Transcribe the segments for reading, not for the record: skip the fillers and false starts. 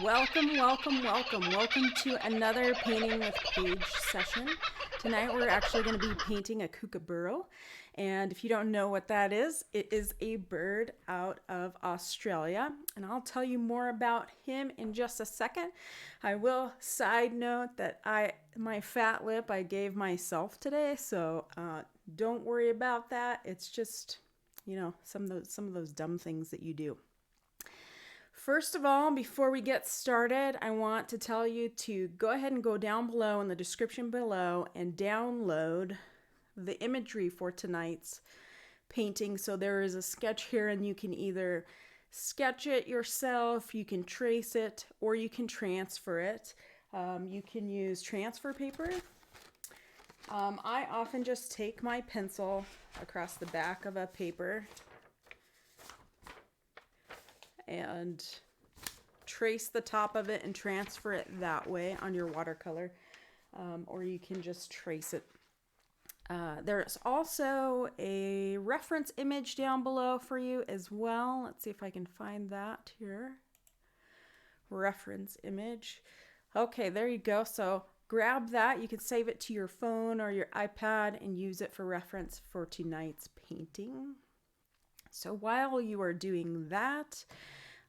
Welcome, welcome, welcome. Welcome to another Painting with Paige session. Tonight we're actually going to be painting a kookaburra. And if you don't know what that is, it is a bird out of Australia. And I'll tell you more about him in just a second. I will side note that my fat lip I gave myself today, so don't worry about that. It's just, some of those dumb things that you do. First of all, before we get started, I want to tell you to go ahead and go down below in the description below and download the imagery for tonight's painting. So there is a sketch here and you can either sketch it yourself, you can trace it, or you can transfer it. You can use transfer paper. I often just take my pencil across the back of a paper and trace the top of it and transfer it that way on your watercolor, or you can just trace it. There's also a reference image down below for you as well. Let's see if I can find that here. Reference image. Okay, there you go. So grab that. You can save it to your phone or your iPad and use it for reference for tonight's painting. So while you are doing that,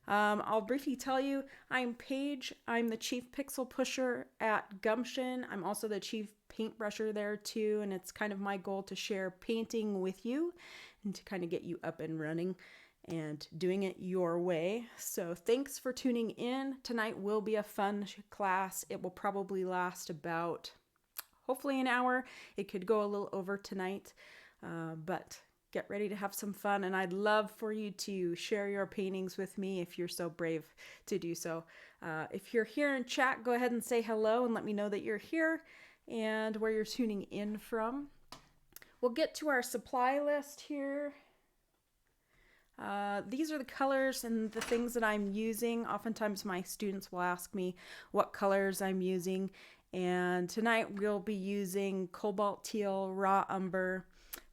I'll briefly tell you, I'm Paige. I'm the chief pixel pusher at Gumption. I'm also the chief paintbrusher there too, and it's kind of my goal to share painting with you and to kind of get you up and running and doing it your way. So thanks for tuning in. Tonight will be a fun class. It will probably last about, hopefully, an hour. It could go a little over tonight, but get ready to have some fun, and I'd love for you to share your paintings with me if you're so brave to do so. If you're here in chat, go ahead and say hello and let me know that you're here and where you're tuning in from. We'll get to our supply list here. These are the colors and the things that I'm using. Oftentimes my students will ask me what colors I'm using, and tonight we'll be using Cobalt, Teal, Raw Umber,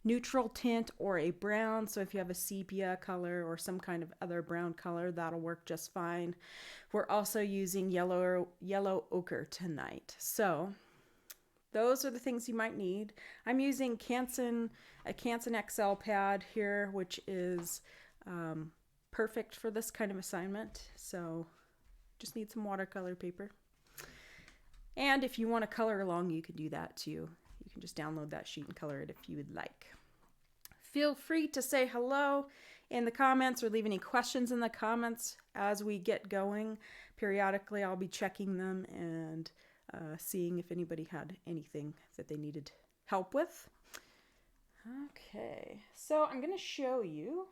neutral tint, or a brown. So if you have a sepia color or some kind of other brown color, that'll work just fine. We're also using yellow ochre tonight. So those are the things you might need. I'm using a Canson XL pad here, which is perfect for this kind of assignment. So just need some watercolor paper. And if you want to color along, you can do that too. You can just download that sheet and color it if you would like. Feel free to say hello in the comments or leave any questions in the comments as we get going. Periodically, I'll be checking them and seeing if anybody had anything that they needed help with. Okay, so I'm going to show you.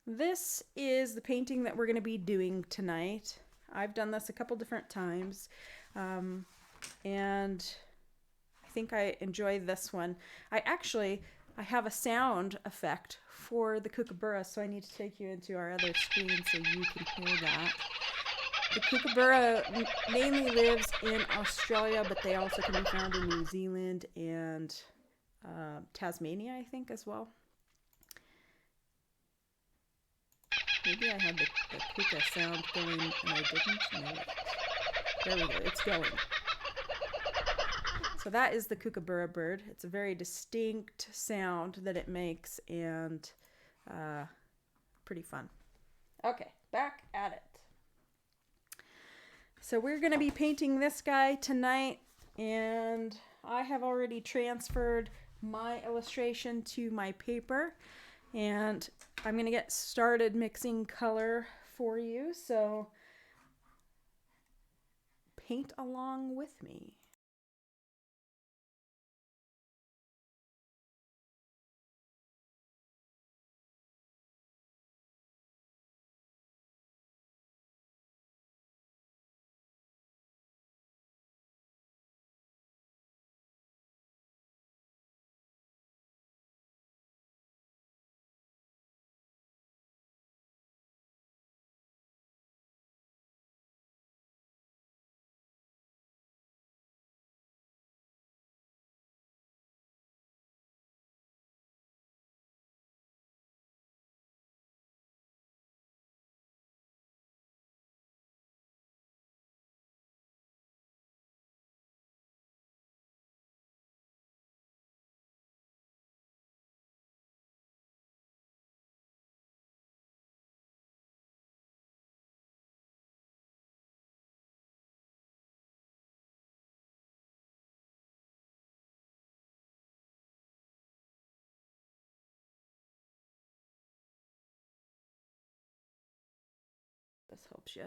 This is the painting that we're going to be doing tonight. I've done this a couple different times, and I think I enjoy this one. I have a sound effect for the kookaburra, so I need to take you into our other screen so you can hear that. The kookaburra mainly lives in Australia, but they also can be found in New Zealand and Tasmania, I think, as well. Maybe I had the kooka sound going and I didn't know it. There we go, it's going. So that is the kookaburra bird. It's a very distinct sound that it makes, and pretty fun. Okay, back at it. So we're going to be painting this guy tonight, and I have already transferred my illustration to my paper, and I'm going to get started mixing color for you, so paint along with me. This helps you.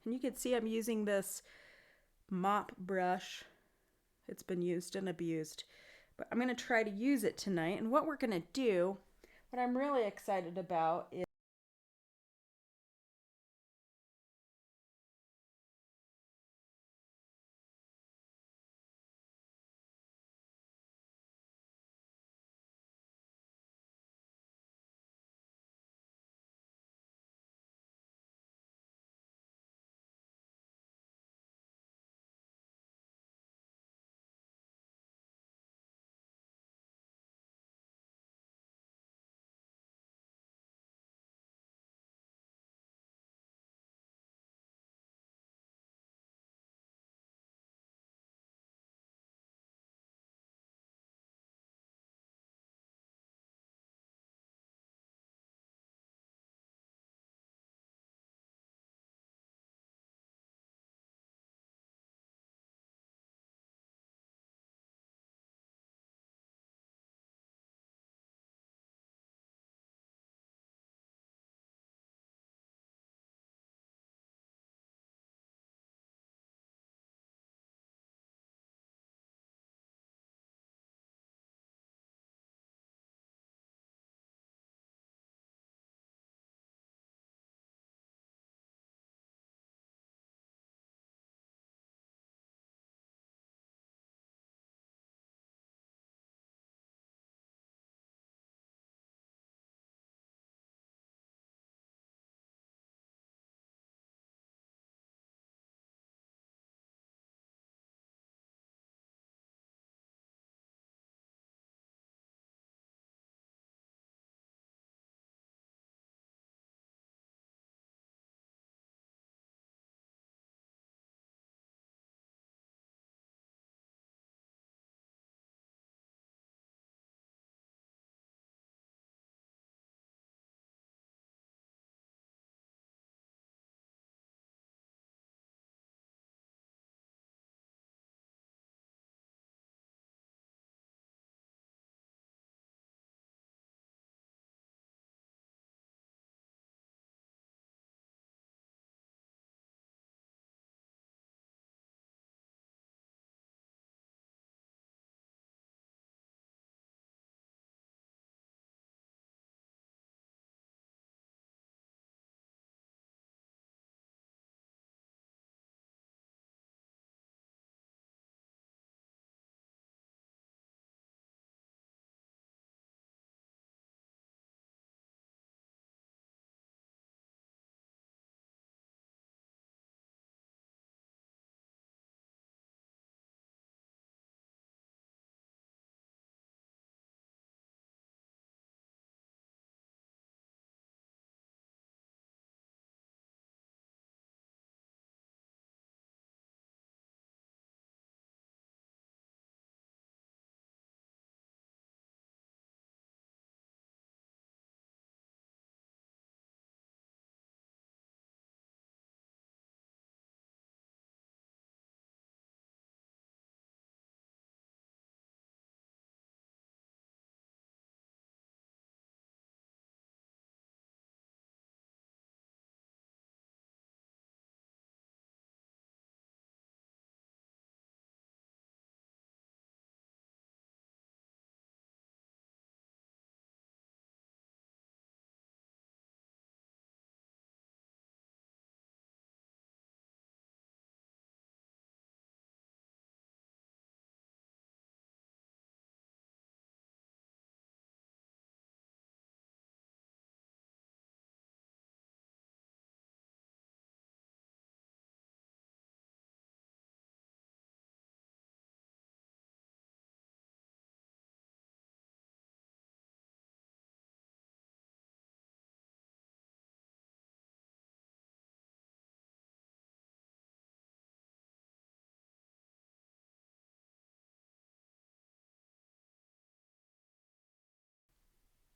And you can see I'm using this mop brush. It's been used and abused, but I'm going to try to use it tonight. And what we're going to do, what I'm really excited about is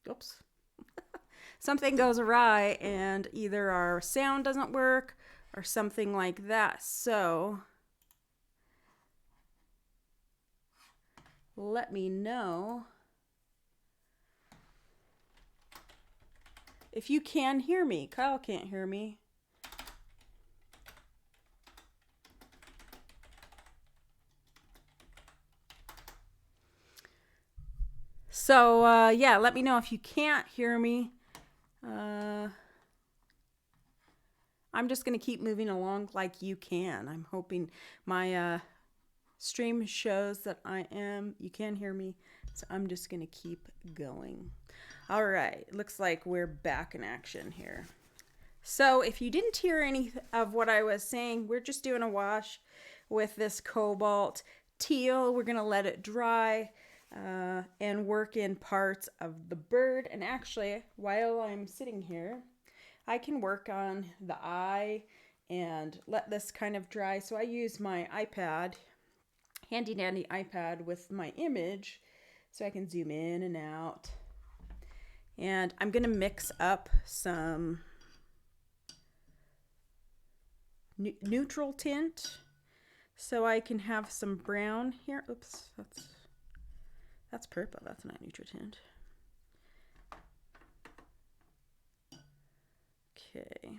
oops, something goes awry and either our sound doesn't work or something like that. So let me know if you can hear me. Kyle can't hear me. So, yeah, let me know if you can't hear me. I'm just going to keep moving along like you can. I'm hoping my stream shows that you can hear me. So I'm just going to keep going. All right, looks like we're back in action here. So if you didn't hear any of what I was saying, we're just doing a wash with this Cobalt Teal. We're going to let it dry and work in parts of the bird. And actually, while I'm sitting here, I can work on the eye and let this kind of dry. So I use my iPad, handy dandy iPad with my image, so I can zoom in and out. And I'm going to mix up some neutral tint so I can have some brown here. Oops, that's purple. That's not neutral tint. Okay.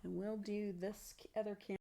And we'll do this other camera.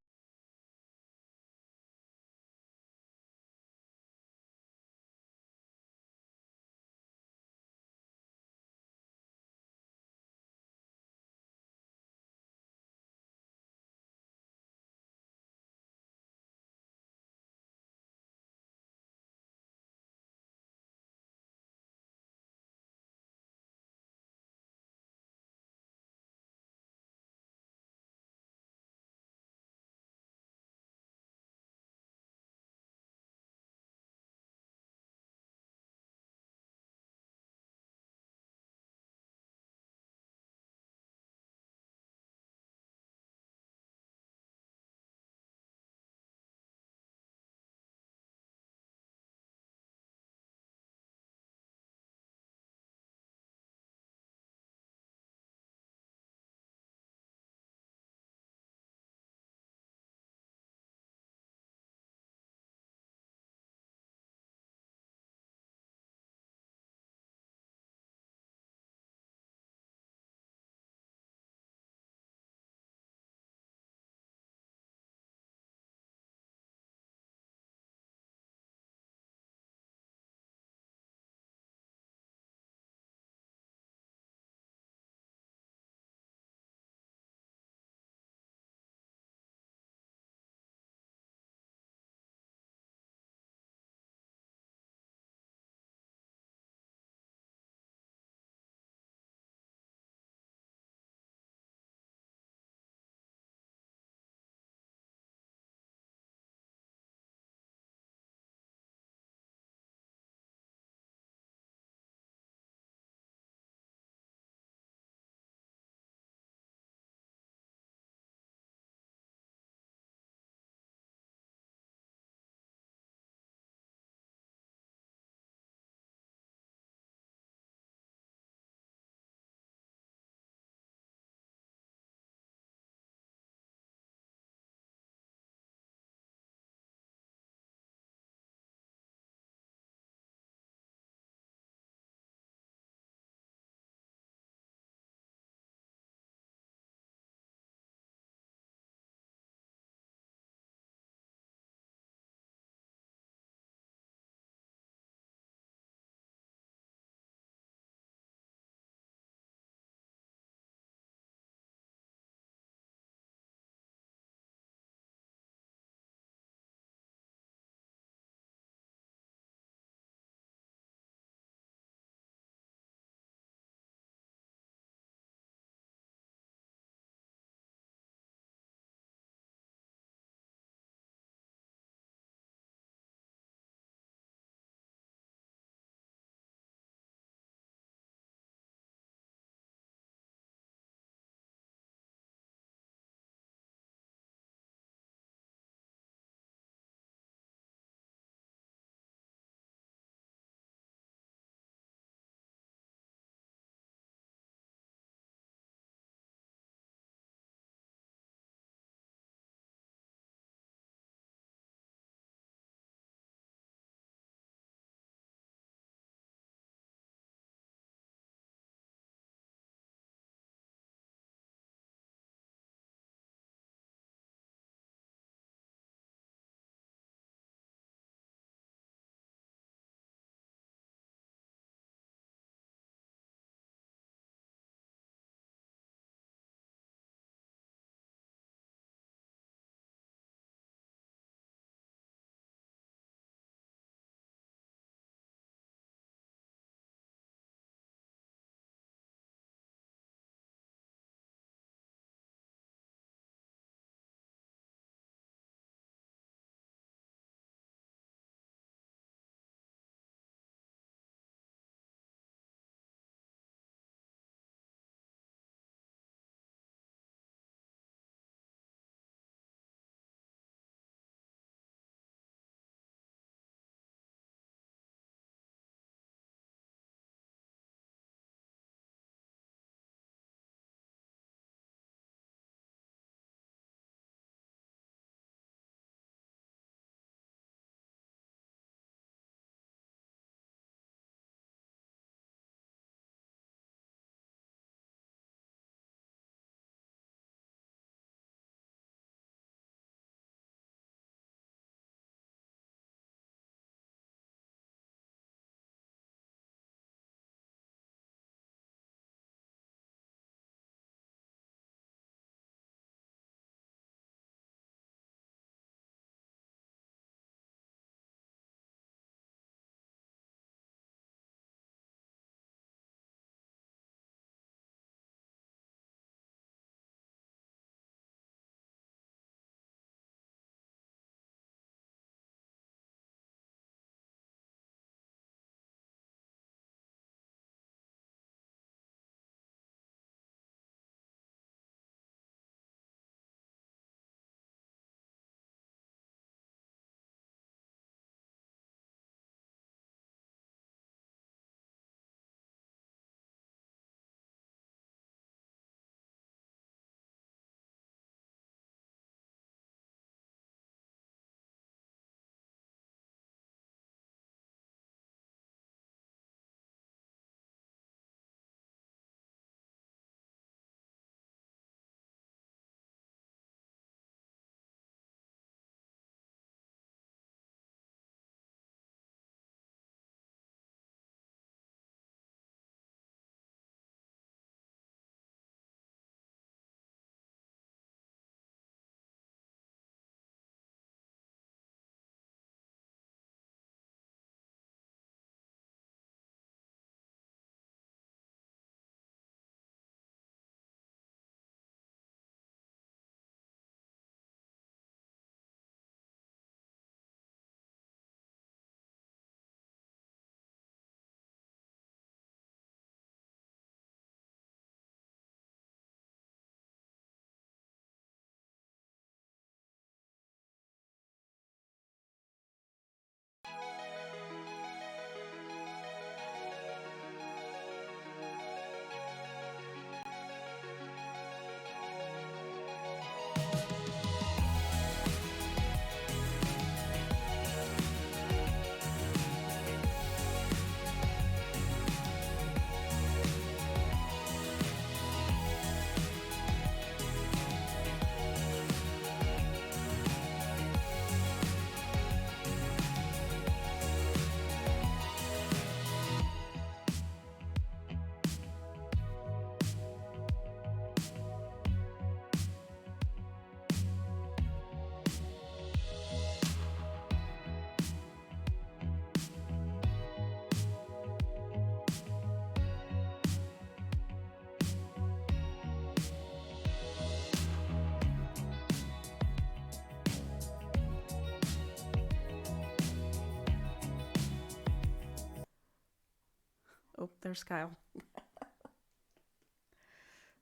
Oh, there's Kyle.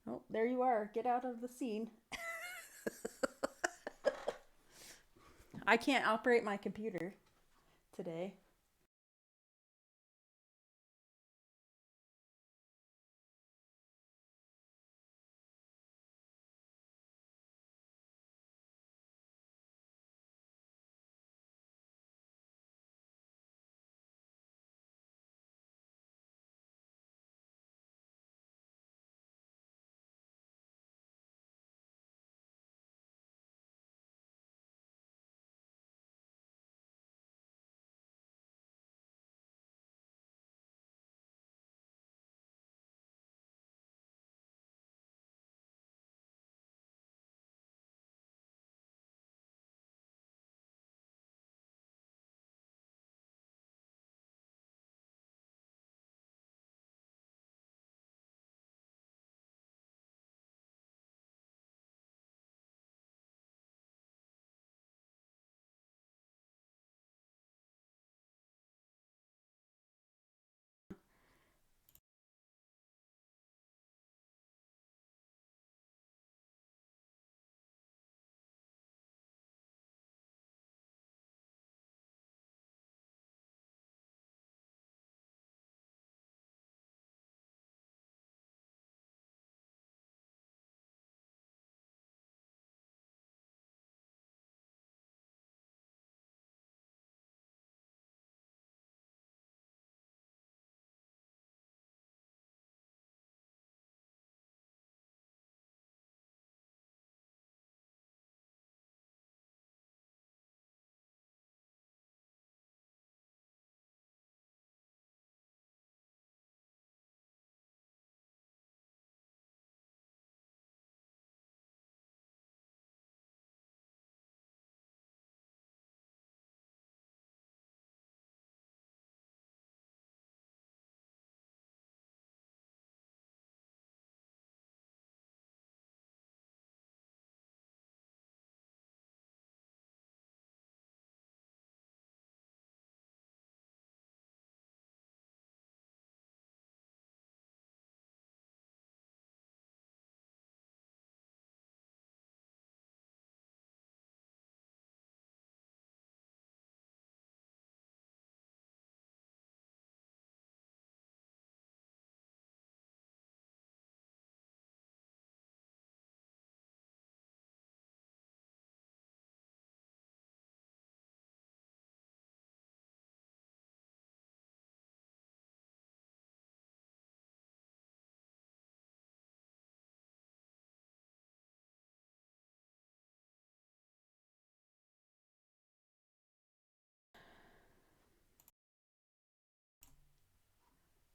Oh, there you are. Get out of the scene. I can't operate my computer today.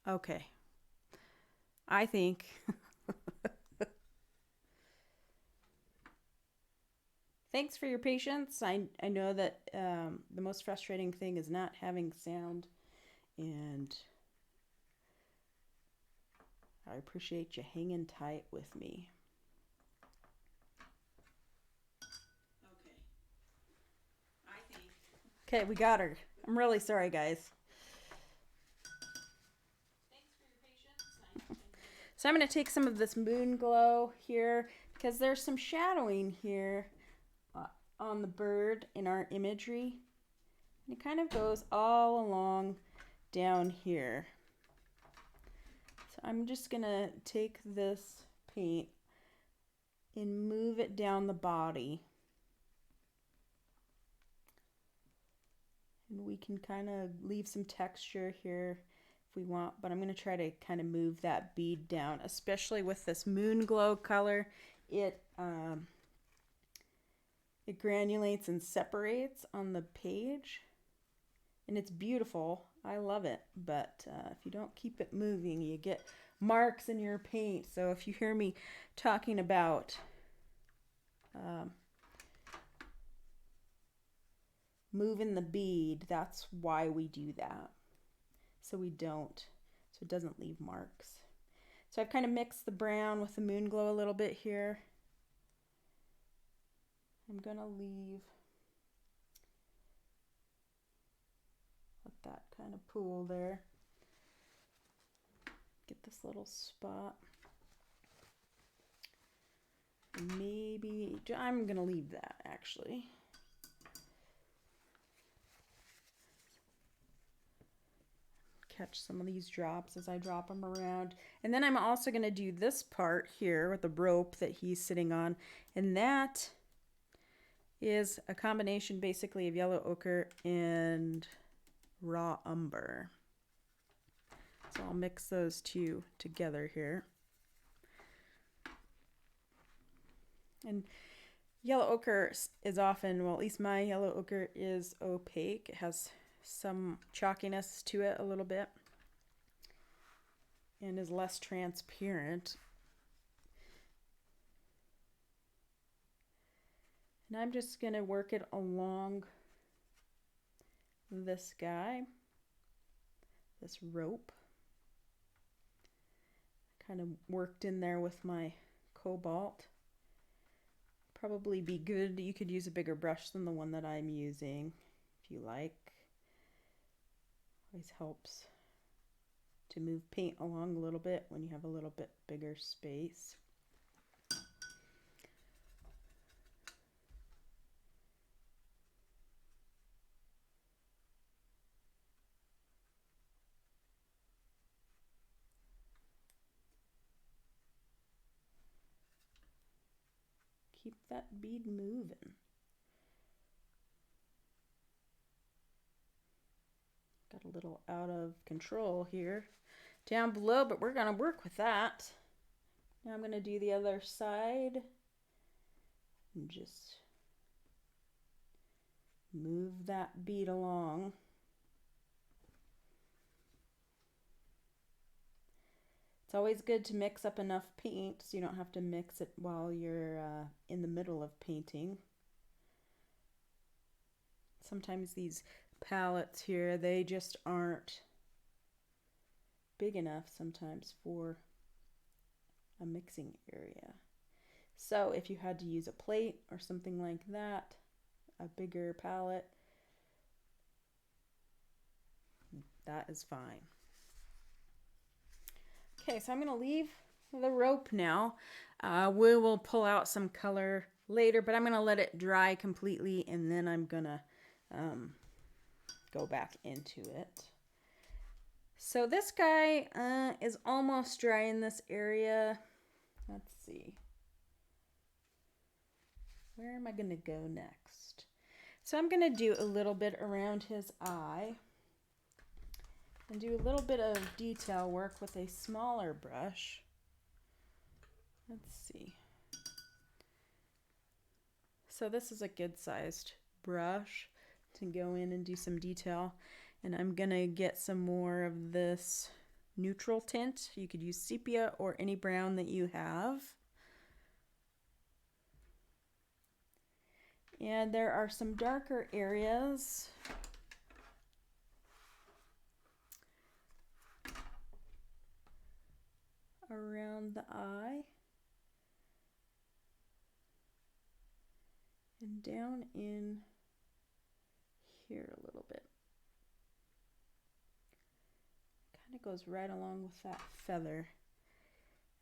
Okay. I think thanks for your patience. I know that the most frustrating thing is not having sound, and I appreciate you hanging tight with me. Okay. I think. Okay, we got her. I'm really sorry, guys. Thanks for your patience. So I'm going to take some of this moon glow here because there's some shadowing here on the bird in our imagery. And it kind of goes all along down here. So I'm just going to take this paint and move it down the body. And we can kind of leave some texture here if we want, but I'm going to try to kind of move that bead down, especially with this moon glow color. It granulates and separates on the page, and it's beautiful. I love it, but if you don't keep it moving, you get marks in your paint. So if you hear me talking about moving the bead, that's why we do that. So it doesn't leave marks. So I've kind of mixed the brown with the moon glow a little bit here. I'm gonna let that kind of pool there. get this little spot. Maybe, I'm gonna leave that actually. Catch some of these drops as I drop them around. And then I'm also gonna do this part here with the rope that he's sitting on. And that is a combination basically of yellow ochre and raw umber. So I'll mix those two together here. And yellow ochre is often, well, at least my yellow ochre is opaque. It has some chalkiness to it a little bit and is less transparent. And I'm just going to work it along this guy, this rope. Kind of worked in there with my Cobalt. Probably be good. You could use a bigger brush than the one that I'm using if you like. Always helps to move paint along a little bit when you have a little bit bigger space. Keep that bead moving. Got a little out of control here down below, but we're going to work with that. Now I'm going to do the other side and just move that bead along. It's always good to mix up enough paint so you don't have to mix it while you're in the middle of painting. Sometimes these palettes here, they just aren't big enough sometimes for a mixing area. So if you had to use a plate or something like that, a bigger palette, that is fine. Okay, so I'm going to leave the rope now. We will pull out some color later, but I'm going to let it dry completely and then I'm going to go back into it. So this guy is almost dry in this area. Let's see. Where am I going to go next? So I'm going to do a little bit around his eye and do a little bit of detail work with a smaller brush. Let's see. So this is a good sized brush to go in and do some detail. And I'm gonna get some more of this neutral tint. You could use sepia or any brown that you have. And there are some darker areas. Around the eye. And down in here a little bit. Kind of goes right along with that feather.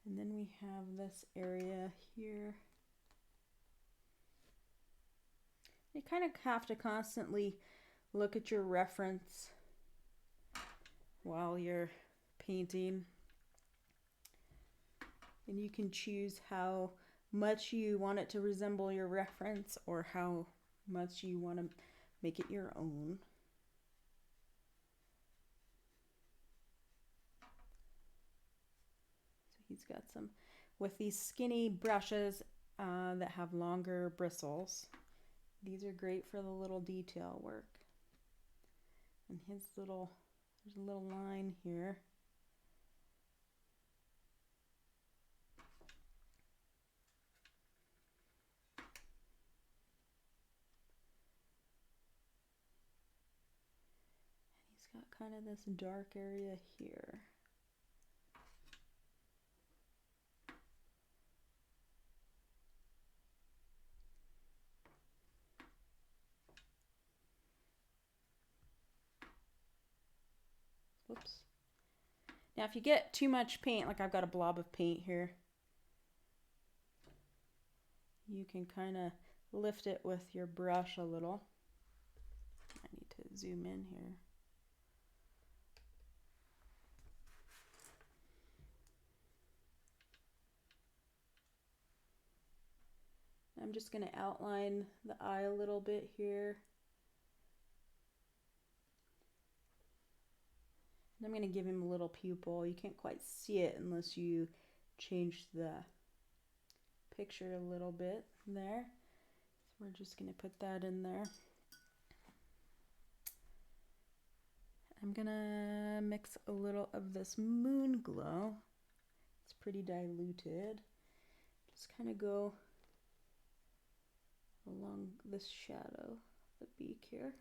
And then we have this area here. You kind of have to constantly look at your reference while you're painting. And you can choose how much you want it to resemble your reference or how much you want to make it your own. So he's got some, with these skinny brushes that have longer bristles. These are great for the little detail work. And his little, there's a little line here. Got kind of this dark area here. Whoops. Now if you get too much paint, like I've got a blob of paint here, you can kind of lift it with your brush a little. I need to zoom in here. I'm just going to outline the eye a little bit here. And I'm going to give him a little pupil. You can't quite see it unless you change the picture a little bit there. So we're just going to put that in there. I'm going to mix a little of this moon glow. It's pretty diluted. Just kind of go along this shadow of the beak here.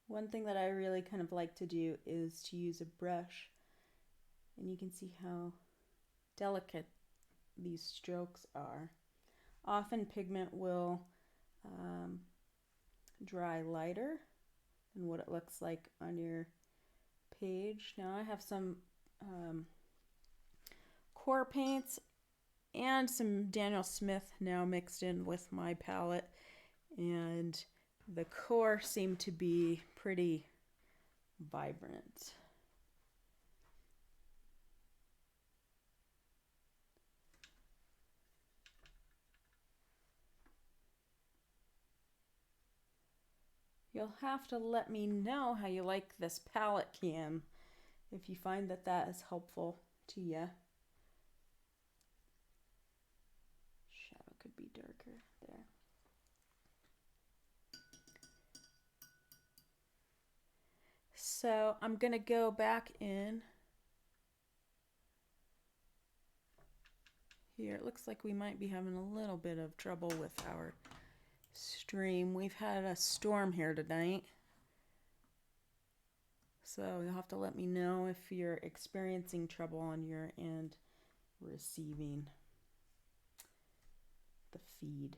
One thing that I really kind of like to do is to use a brush, and you can see how delicate these strokes are. Often pigment will dry lighter than what it looks like on your page. Now I have some core paints and some Daniel Smith now mixed in with my palette, and the core seem to be pretty vibrant. You'll have to let me know how you like this palette cam if you find that that is helpful to you. Shadow could be darker there. So I'm going to go back in here. It looks like we might be having a little bit of trouble with our stream. We've had a storm here tonight, so you'll have to let me know if you're experiencing trouble on your end receiving the feed.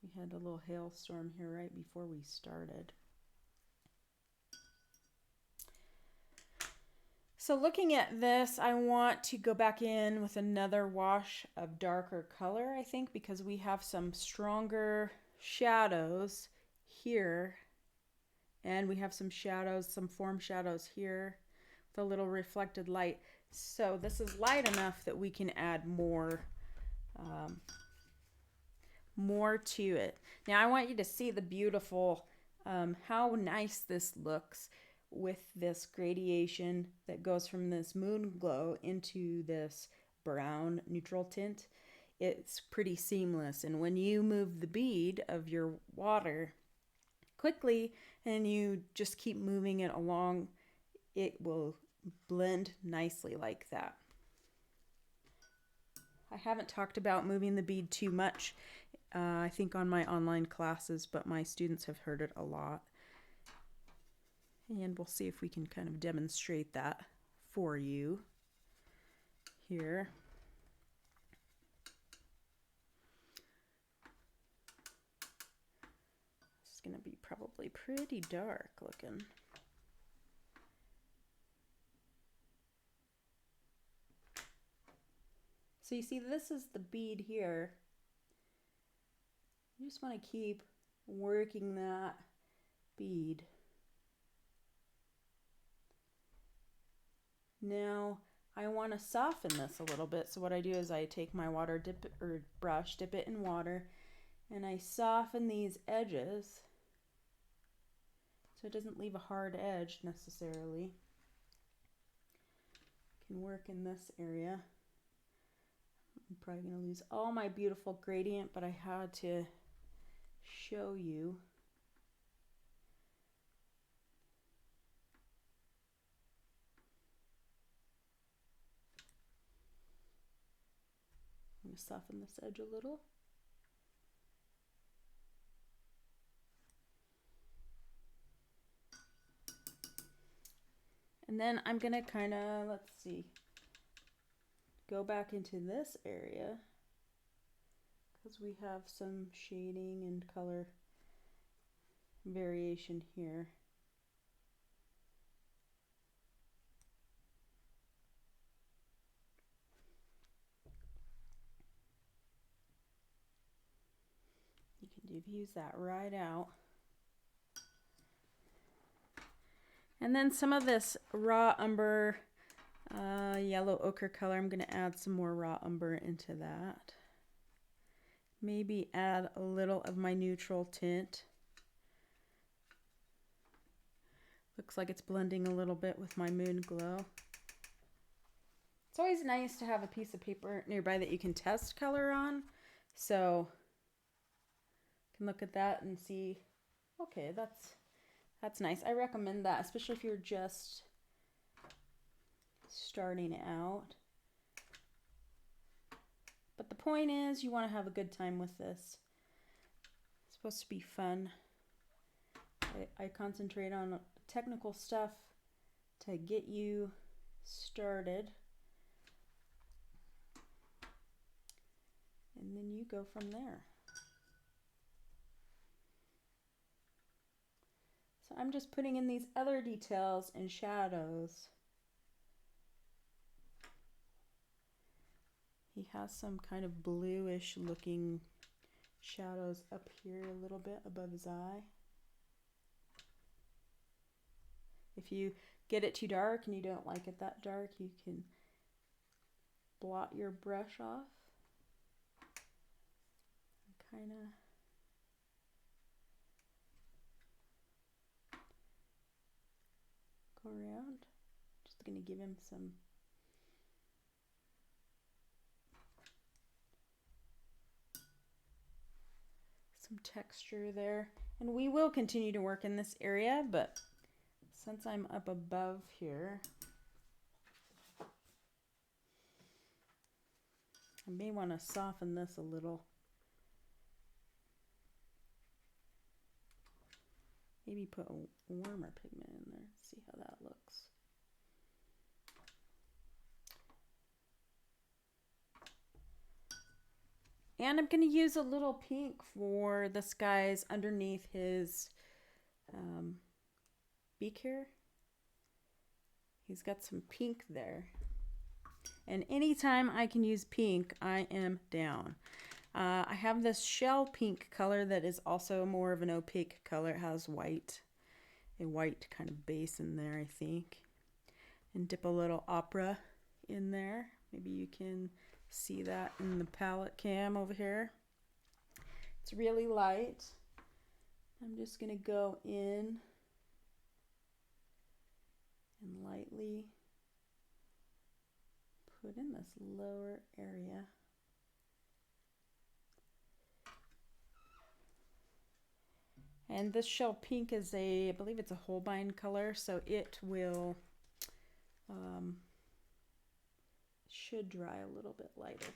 We had a little hailstorm here right before we started. So looking at this, I want to go back in with another wash of darker color, I think, because we have some stronger shadows here, and we have some shadows, some form shadows here with a little reflected light. So this is light enough that we can add more to it. Now I want you to see the beautiful, how nice this looks with this gradation that goes from this moon glow into this brown neutral tint. It's pretty seamless, and when you move the bead of your water quickly and you just keep moving it along, it will blend nicely like that. I haven't talked about moving the bead too much, I think on my online classes, but my students have heard it a lot. And we'll see if we can kind of demonstrate that for you here. This is going to be probably pretty dark looking. So you see, this is the bead here. You just want to keep working that bead. Now I want to soften this a little bit, so what I do is I take my water brush, dip it in water, and I soften these edges so it doesn't leave a hard edge necessarily. Can work in this area. I'm probably going to lose all my beautiful gradient, but I had to show you. I'm going to soften this edge a little. And then I'm gonna kind of, let's see, go back into this area because we have some shading and color variation here. You can diffuse that right out. And then some of this raw umber, yellow ochre color, I'm going to add some more raw umber into that. Maybe add a little of my neutral tint. Looks like it's blending a little bit with my moon glow. It's always nice to have a piece of paper nearby that you can test color on. So you can look at that and see, okay, that's nice. I recommend that, especially if you're just starting out. But the point is, you want to have a good time with this. It's supposed to be fun. I concentrate on technical stuff to get you started. And then you go from there. So I'm just putting in these other details and shadows. He has some kind of bluish looking shadows up here a little bit above his eye. If you get it too dark and you don't like it that dark, you can blot your brush off. Kind of go around. Just going to give him some texture there. And we will continue to work in this area, but since I'm up above here, I may want to soften this a little. Maybe put a warmer pigment in there, see how that looks. And I'm going to use a little pink for this guy's underneath his beak here. He's got some pink there. And anytime I can use pink, I am down. I have this shell pink color that is also more of an opaque color. It has a white kind of base in there, I think. And dip a little ochre in there. Maybe you can see that in the palette cam over here. It's really light. I'm just going to go in and lightly put in this lower area. And this shell pink is I believe it's a Holbein color, so it will should dry a little bit lighter.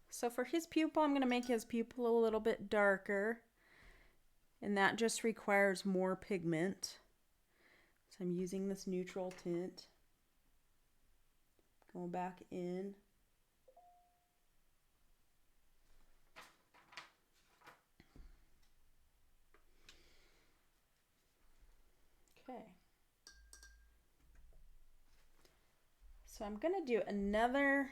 So for his pupil, I'm going to make his pupil a little bit darker, and that just requires more pigment. So I'm using this neutral tint. Going back in. Okay. So I'm going to do another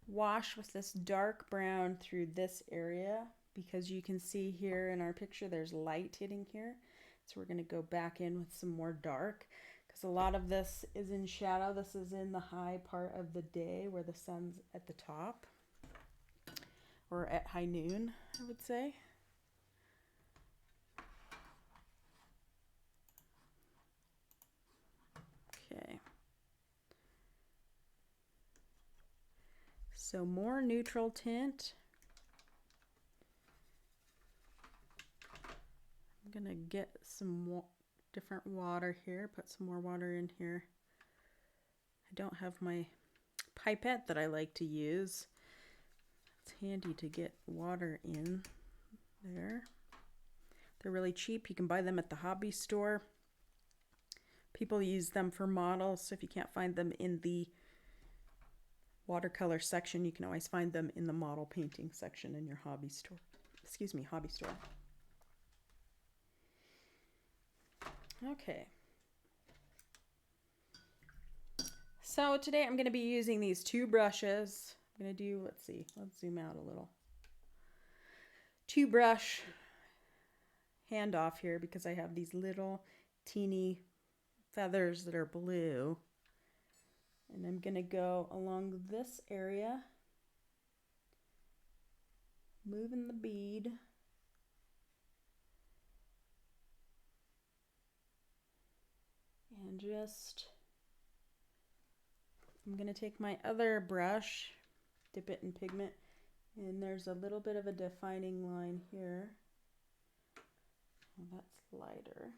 wash with this dark brown through this area, because you can see here in our picture there's light hitting here. So we're going to go back in with some more dark, because a lot of this is in shadow. This is in the high part of the day where the sun's at the top, or at high noon, I would say. Okay. So more neutral tint. I'm gonna get some different water here, put some more water in here. I don't have my pipette that I like to use. It's handy to get water in. There. They're really cheap. You can buy them at the hobby store. People use them for models, so if you can't find them in the watercolor section, you can always find them in the model painting section in your hobby store. Excuse me, hobby store. Okay. So today I'm going to be using these two brushes. I'm going to do, let's see, let's zoom out a little. Two brush handoff here because I have these little teeny feathers that are blue. And I'm going to go along this area, moving the bead. And just, I'm going to take my other brush, dip it in pigment, and there's a little bit of a defining line here. Well, that's lighter.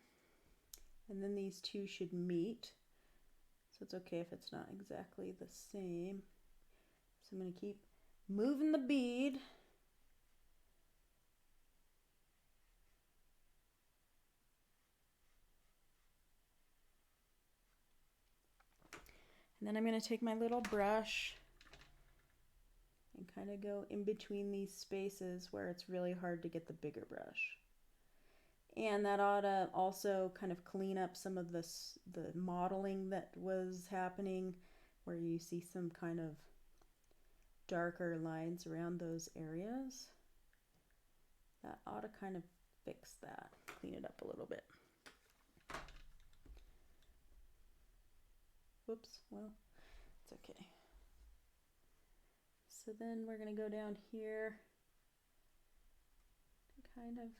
And then these two should meet. So it's okay if it's not exactly the same. So I'm going to keep moving the bead. And then I'm going to take my little brush and kind of go in between these spaces where it's really hard to get the bigger brush. And that ought to also kind of clean up some of the modeling that was happening, where you see some kind of darker lines around those areas. That ought to kind of fix that, clean it up a little bit. Whoops, well, it's okay. So then we're going to go down here and kind of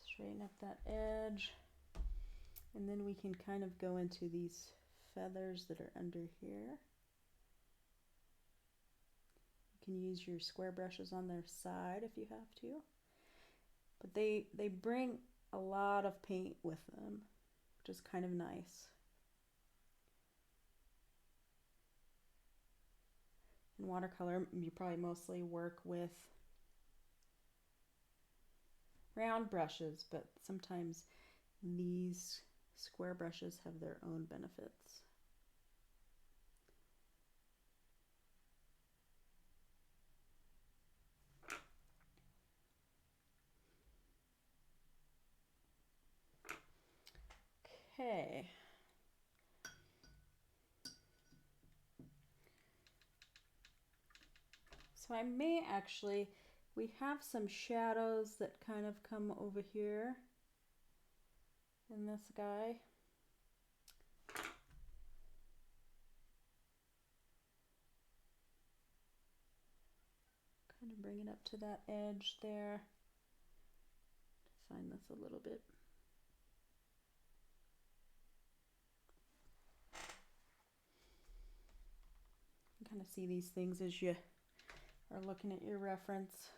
straighten up that edge. And then we can kind of go into these feathers that are under here. You can use your square brushes on their side if you have to. But they bring a lot of paint with them, which is kind of nice. In watercolor, you probably mostly work with round brushes, but sometimes these square brushes have their own benefits. Okay. So I may actually, we have some shadows that kind of come over here in this guy. Kind of bring it up to that edge there. Define this a little bit. You kind of see these things as you are looking at your reference.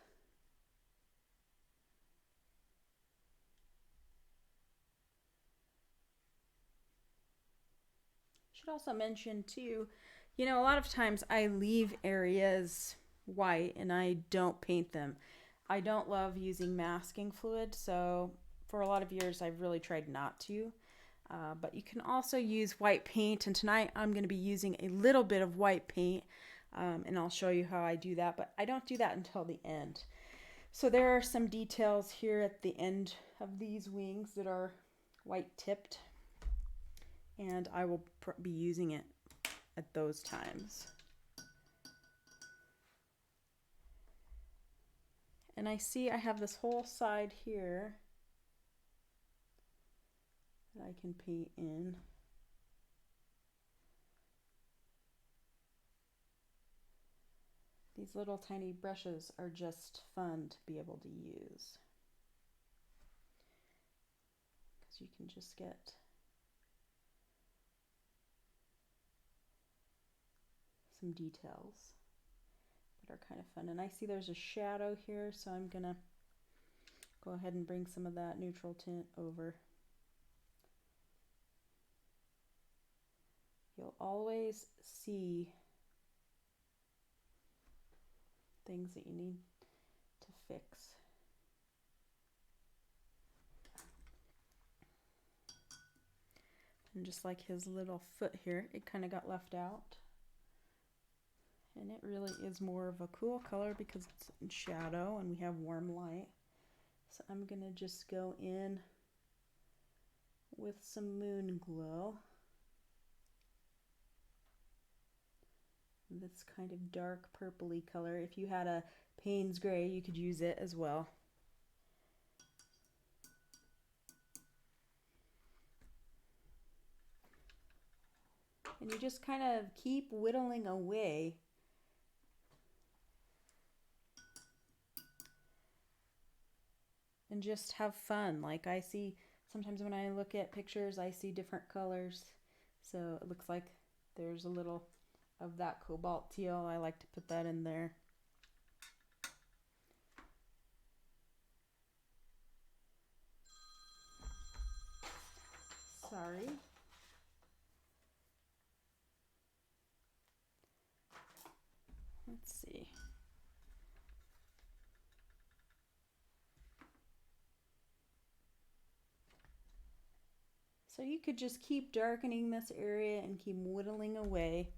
Should also mention too, you know, a lot of times I leave areas white and I don't paint them. I don't love using masking fluid, so for a lot of years I've really tried not to. But you can also use white paint, and tonight I'm going to be using a little bit of white paint, and I'll show you how I do that, but I don't do that until the end. So there are some details here at the end of these wings that are white tipped, and I will be using it at those times. And I see I have this whole side here that I can paint in. These little tiny brushes are just fun to be able to use, because you can just get some details that are kind of fun. And I see there's a shadow here, so I'm gonna go ahead and bring some of that neutral tint over. You'll You'll always see things that you need to fix. And just like his little foot here, it kind of got left out. And it really is more of a cool color because it's in shadow and we have warm light. So I'm gonna just go in with some moon glow. This kind of dark purpley color. If you had a Payne's gray, you could use it as well. And you just kind of keep whittling away. And just have fun. Like I see, sometimes when I look at pictures, I see different colors. So it looks like there's a little of that cobalt teal. I like to put that in there. Sorry. Let's see. So you could just keep darkening this area and keep whittling away.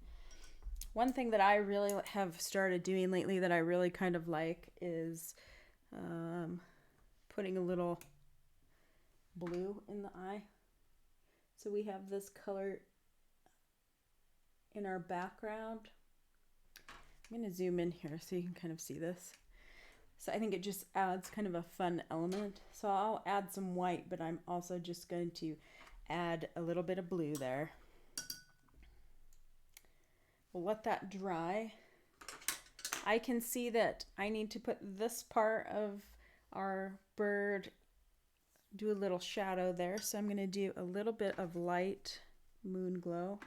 One thing that I really have started doing lately that I really kind of like is putting a little blue in the eye. So we have this color in our background. I'm going to zoom in here so you can kind of see this. So I think it just adds kind of a fun element. So I'll add some white, but I'm also just going to add a little bit of blue there. We'll let that dry. I can see that I need to put this part of our bird, do a little shadow there. So I'm going to do a little bit of light moon glow.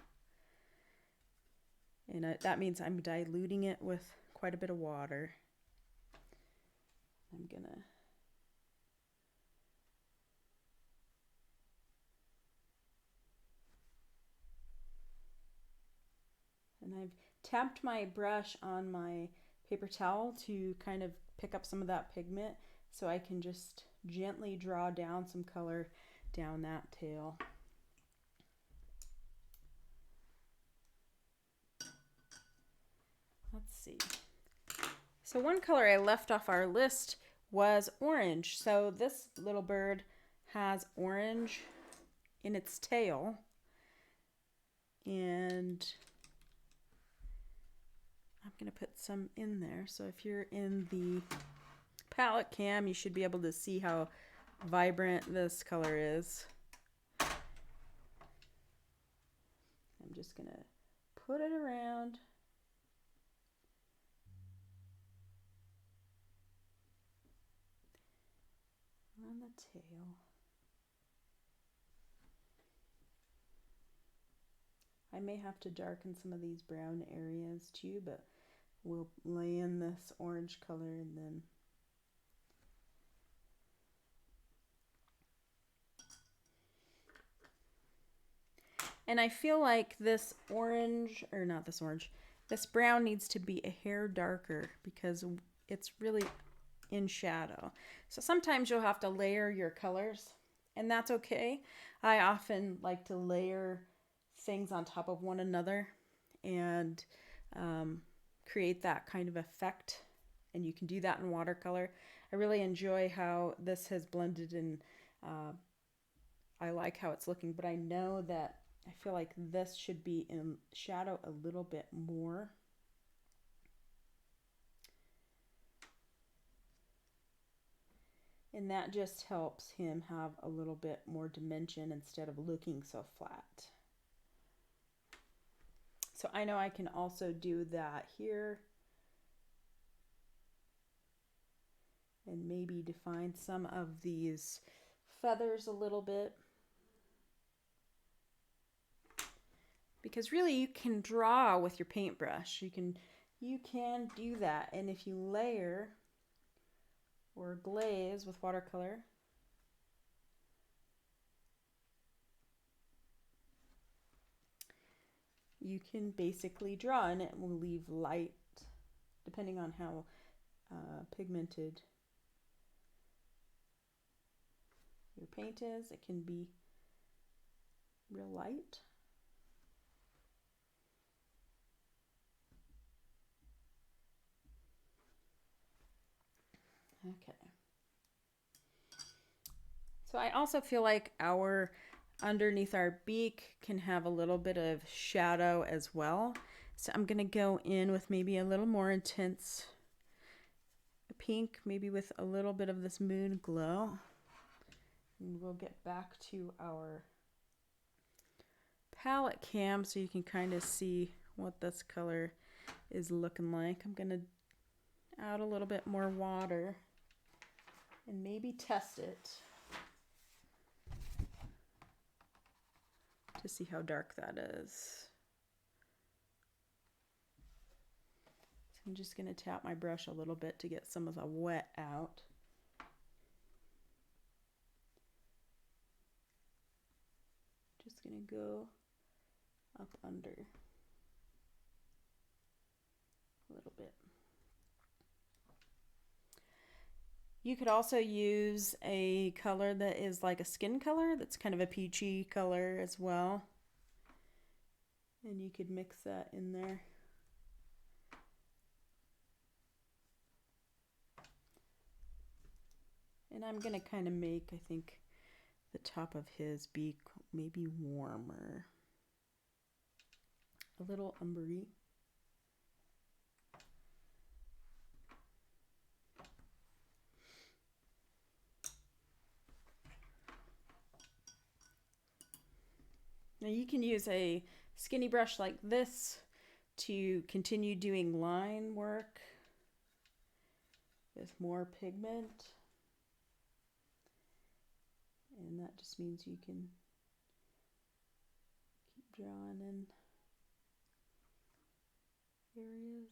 And that means I'm diluting it with quite a bit of water. I'm going to and I've tapped my brush on my paper towel to kind of pick up some of that pigment so I can just gently draw down some color down that tail. Let's see. So one color I left off our list was orange. So this little bird has orange in its tail. And I'm going to put some in there. So if you're in the palette cam, you should be able to see how vibrant this color is. I'm just going to put it around. On the tail. I may have to darken some of these brown areas too, but we'll lay in this orange color and then and I feel like this orange, or not this orange, this brown needs to be a hair darker because it's really in shadow. So sometimes you'll have to layer your colors, and that's okay. I often like to layer things on top of one another and create that kind of effect, and you can do that in watercolor. I really enjoy how this has blended, and I like how it's looking, but I know that I feel like this should be in shadow a little bit more. And that just helps him have a little bit more dimension instead of looking so flat. So I know I can also do that here. And maybe define some of these feathers a little bit. Because really you can draw with your paintbrush. You can do that. And if you layer or glaze with watercolor, you can basically draw, and it will leave light depending on how pigmented your paint is. It can be real light. Okay. So I also feel like our underneath our beak can have a little bit of shadow as well. So I'm going to go in with maybe a little more intense pink, maybe with a little bit of this moon glow. And we'll get back to our palette cam so you can kind of see what this color is looking like. I'm going to add a little bit more water and maybe test it to see how dark that is. So I'm just going to tap my brush a little bit to get some of the wet out. Just going to go up under a little bit. You could also use a color that is like a skin color, that's kind of a peachy color as well. And you could mix that in there. And I'm going to kind of make, I think, the top of his beak maybe warmer. A little umbery. Now you can use a skinny brush like this to continue doing line work with more pigment. And that just means you can keep drawing in areas.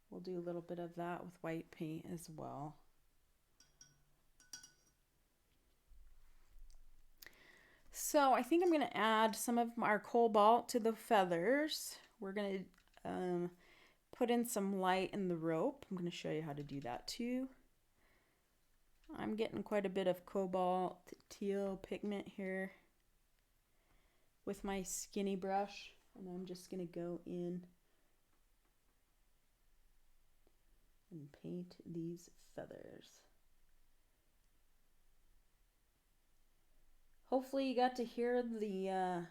We'll do a little bit of that with white paint as well. So I think I'm going to add some of our cobalt to the feathers. We're going to put in some light in the rope. I'm going to show you how to do that too. I'm getting quite a bit of cobalt teal pigment here with my skinny brush, and I'm just going to go in and paint these feathers. Hopefully you got to hear the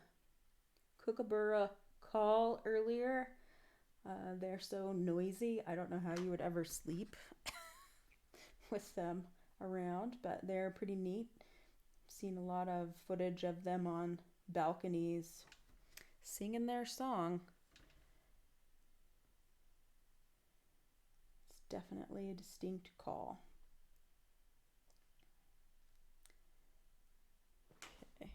Kookaburra call earlier. They're so noisy. I don't know how you would ever sleep with them around, but they're pretty neat. I've seen a lot of footage of them on balconies singing their song. It's definitely a distinct call. Okay.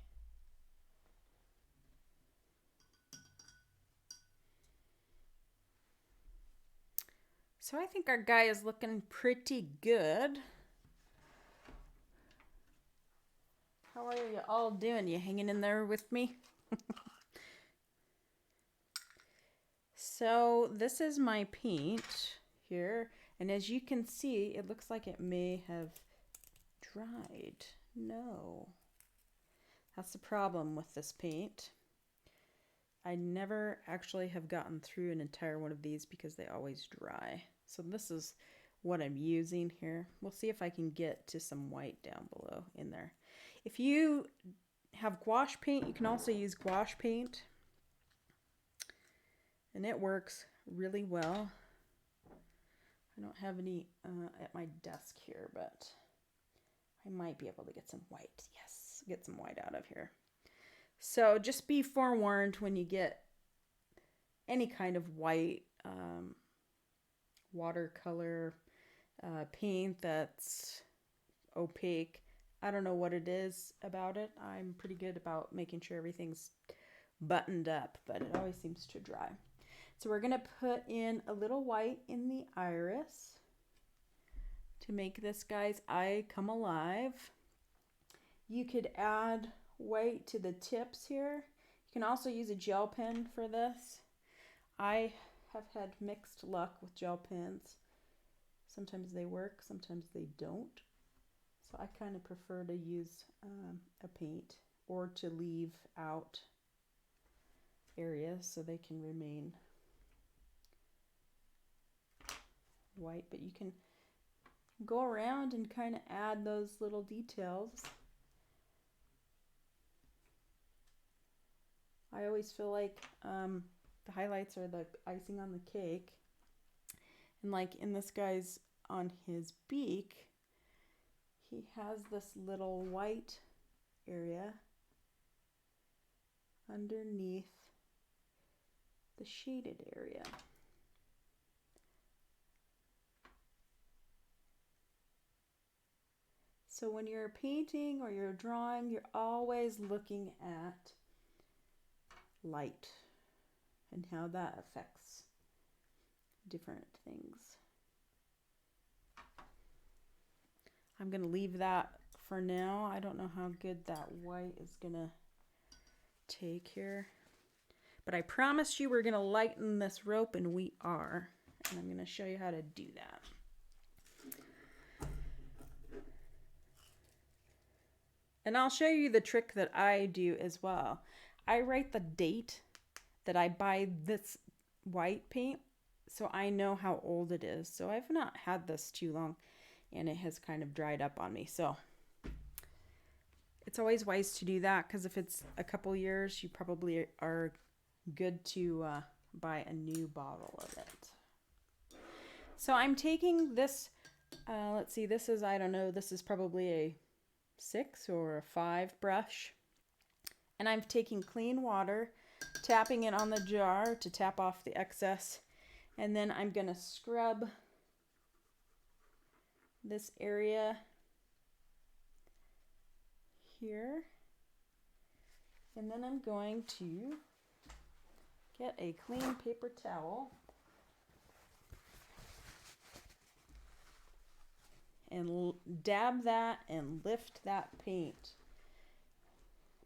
So I think our guy is looking pretty good. How are you all doing? You hanging in there with me? So this is my paint here, and as you can see, it looks like it may have dried. No, that's the problem with this paint. I never actually have gotten through an entire one of these because they always dry. So this is what I'm using here. We'll see if I can get to some white down below in there. If you have gouache paint, you can also use gouache paint, and it works really well. I don't have any at my desk here, but I might be able to get some white. Yes, get some white out of here. So just be forewarned when you get any kind of white watercolor paint that's opaque. I don't know what it is about it. I'm pretty good about making sure everything's buttoned up, but it always seems to dry. So we're going to put in a little white in the iris to make this guy's eye come alive. You could add white to the tips here. You can also use a gel pen for this. I have had mixed luck with gel pens. Sometimes they work, sometimes they don't. So I kind of prefer to use a paint or to leave out areas so they can remain white. But you can go around and kind of add those little details. I always feel like the highlights are the icing on the cake. And like in this guy's, on his beak, he has this little white area underneath the shaded area. So when you're painting or you're drawing, you're always looking at light and how that affects different things. I'm going to leave that for now. I don't know how good that white is going to take here. But I promised you we're going to lighten this rope, and we are. And I'm going to show you how to do that. And I'll show you the trick that I do as well. I write the date that I buy this white paint so I know how old it is. So I've not had this too long and it has kind of dried up on me. So it's always wise to do that, because if it's a couple years, you probably are good to buy a new bottle of it. So I'm taking this, let's see, this is, I don't know, this is probably a 6 or a 5 brush. And I'm taking clean water, tapping it on the jar to tap off the excess. And then I'm going to scrub this area here. And then I'm going to get a clean paper towel and dab that and lift that paint.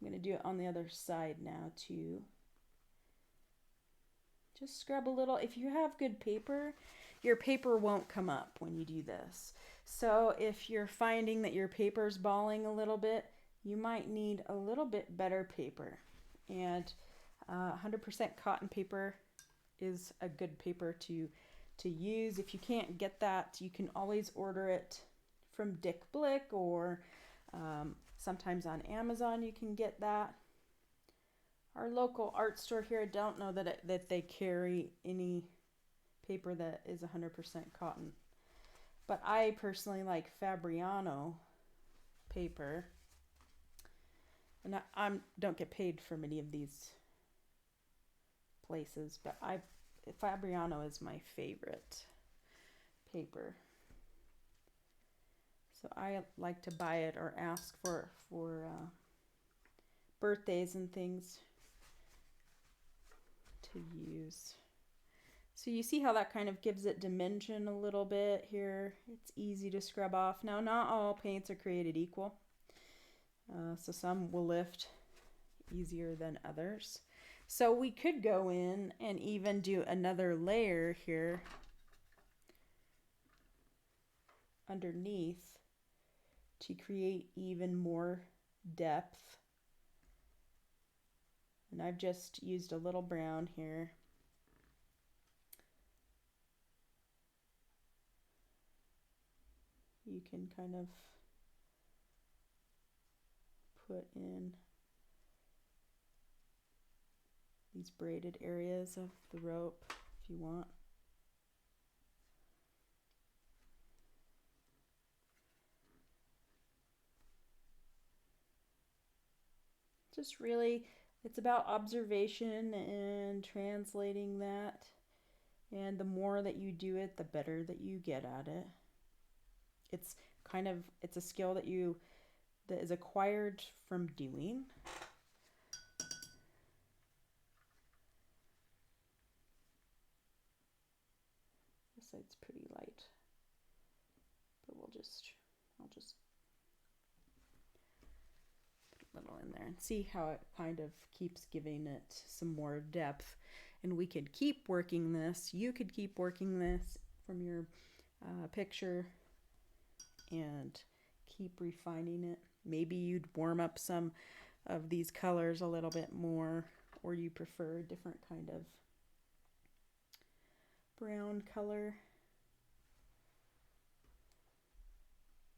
I'm going to do it on the other side now too. Just scrub a little. If you have good paper, your paper won't come up when you do this. So if you're finding that your paper's balling a little bit, you might need a little bit better paper. And 100% cotton paper is a good paper to use. If you can't get that, you can always order it from Dick Blick, or sometimes on Amazon you can get that. Our local art store here, I don't know that they carry any paper that is 100% cotton. But I personally like Fabriano paper. And I don't get paid from any of these places, but Fabriano is my favorite paper. So I like to buy it or ask for birthdays and things to use. So you see how that kind of gives it dimension a little bit here. It's easy to scrub off. Now, not all paints are created equal. So some will lift easier than others. So we could go in and even do another layer here underneath to create even more depth. And I've just used a little brown here. You can kind of put in these braided areas of the rope if you want. Just really, it's about observation and translating that. And the more that you do it, the better that you get at it. It's a skill that is acquired from doing. This side's pretty light, but I'll just put little in there and see how it kind of keeps giving it some more depth. And we could keep working this. You could keep working this from your picture and keep refining it. Maybe you'd warm up some of these colors a little bit more, or you prefer a different kind of brown color.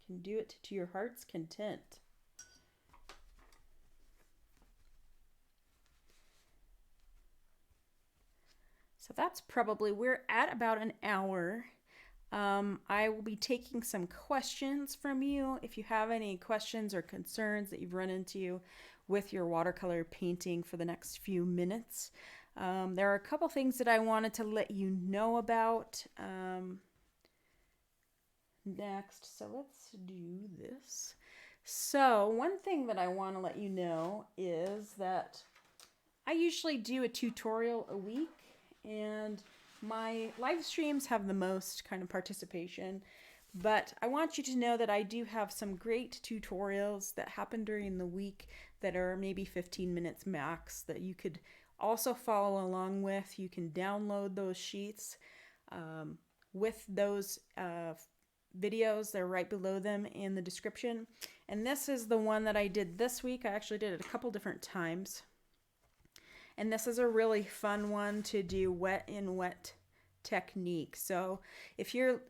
You can do it to your heart's content. So that's probably, we're at about an hour. I will be taking some questions from you. If you have any questions or concerns that you've run into with your watercolor painting for the next few minutes. There are a couple things that I wanted to let you know about next. So let's do this. So one thing that I want to let you know is that I usually do a tutorial a week, and my live streams have the most kind of participation, but I want you to know that I do have some great tutorials that happen during the week that are maybe 15 minutes max that you could also follow along with. You can download those sheets with those videos. They're right below them in the description. And this is the one that I did this week. I actually did it a couple different times. And this is a really fun one to do wet in wet technique. So if you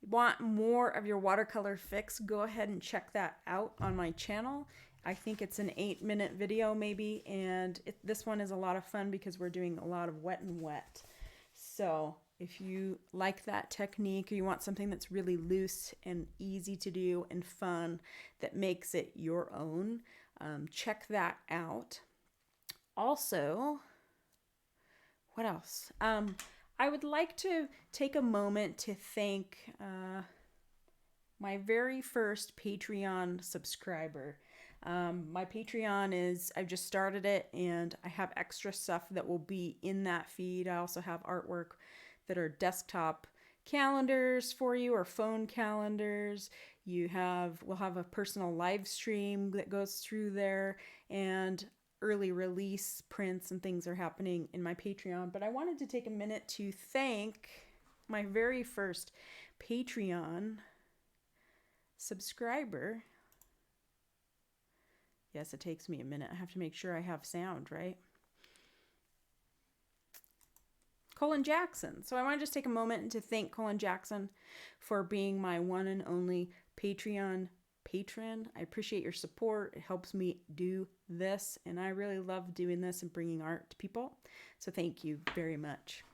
want more of your watercolor fix, go ahead and check that out on my channel. I think it's an 8-minute video maybe, and this one is a lot of fun because we're doing a lot of wet and wet. So if you like that technique, or you want something that's really loose and easy to do and fun that makes it your own, check that out. Also, what else? I would like to take a moment to thank my very first Patreon subscriber. My Patreon is, I've just started it, and I have extra stuff that will be in that feed. I also have artwork that are desktop calendars for you, or phone calendars. We'll have a personal live stream that goes through there, and early release prints and things are happening in my Patreon. But I wanted to take a minute to thank my very first Patreon subscriber. Yes, it takes me a minute. I have to make sure I have sound, right? Colin Jackson. So I want to just take a moment to thank Colin Jackson for being my one and only Patreon patron. I appreciate your support. It helps me do this, and I really love doing this and bringing art to people. So thank you very much.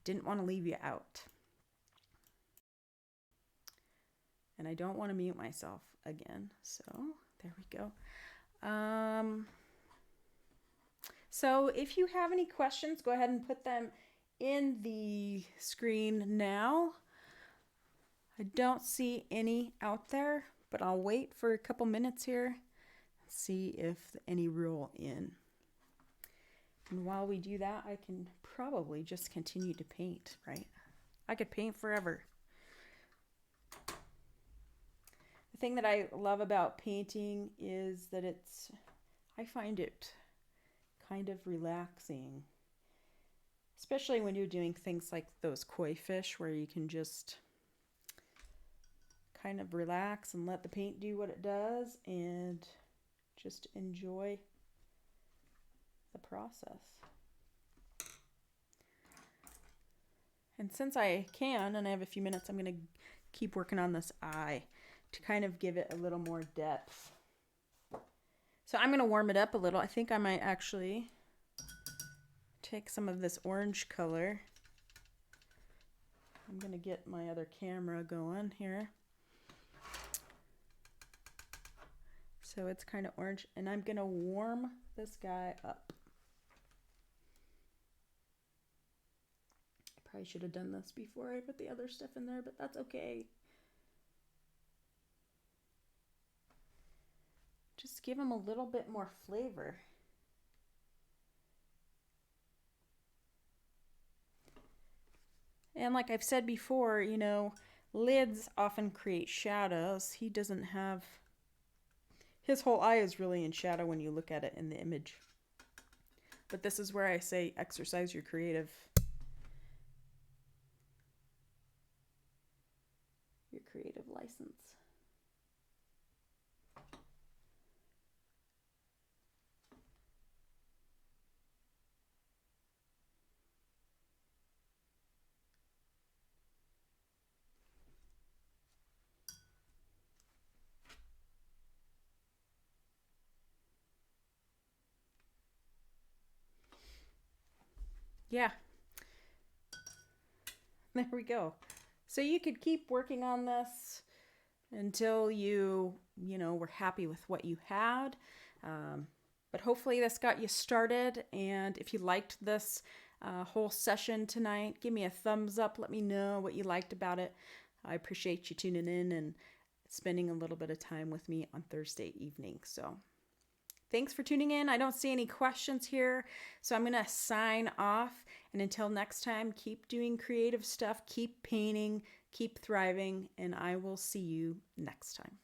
Didn't want to leave you out. And I don't want to mute myself again. So there we go. So if you have any questions, go ahead and put them in the screen now. I don't see any out there, but I'll wait for a couple minutes here and see if any roll in. And while we do that, I can probably just continue to paint, right? I could paint forever. The thing that I love about painting is that I find it kind of relaxing, especially when you're doing things like those koi fish where you can just kind of relax and let the paint do what it does and just enjoy the process. And since I can, and I have a few minutes, I'm going to keep working on this eye to kind of give it a little more depth. So I'm going to warm it up a little. I think I might actually take some of this orange color. I'm going to get my other camera going here. So it's kind of orange, and I'm going to warm this guy up. I probably should have done this before I put the other stuff in there, but that's okay. Just give them a little bit more flavor. And like I've said before, you know, lids often create shadows. He doesn't have, His whole eye is really in shadow when you look at it in the image. But this is where I say exercise your creative license. Yeah. There we go. So you could keep working on this until you were happy with what you had. But hopefully this got you started. And if you liked this whole session tonight, give me a thumbs up. Let me know what you liked about it. I appreciate you tuning in and spending a little bit of time with me on Thursday evening. So thanks for tuning in. I don't see any questions here, so I'm going to sign off. And until next time, keep doing creative stuff, keep painting, keep thriving, and I will see you next time.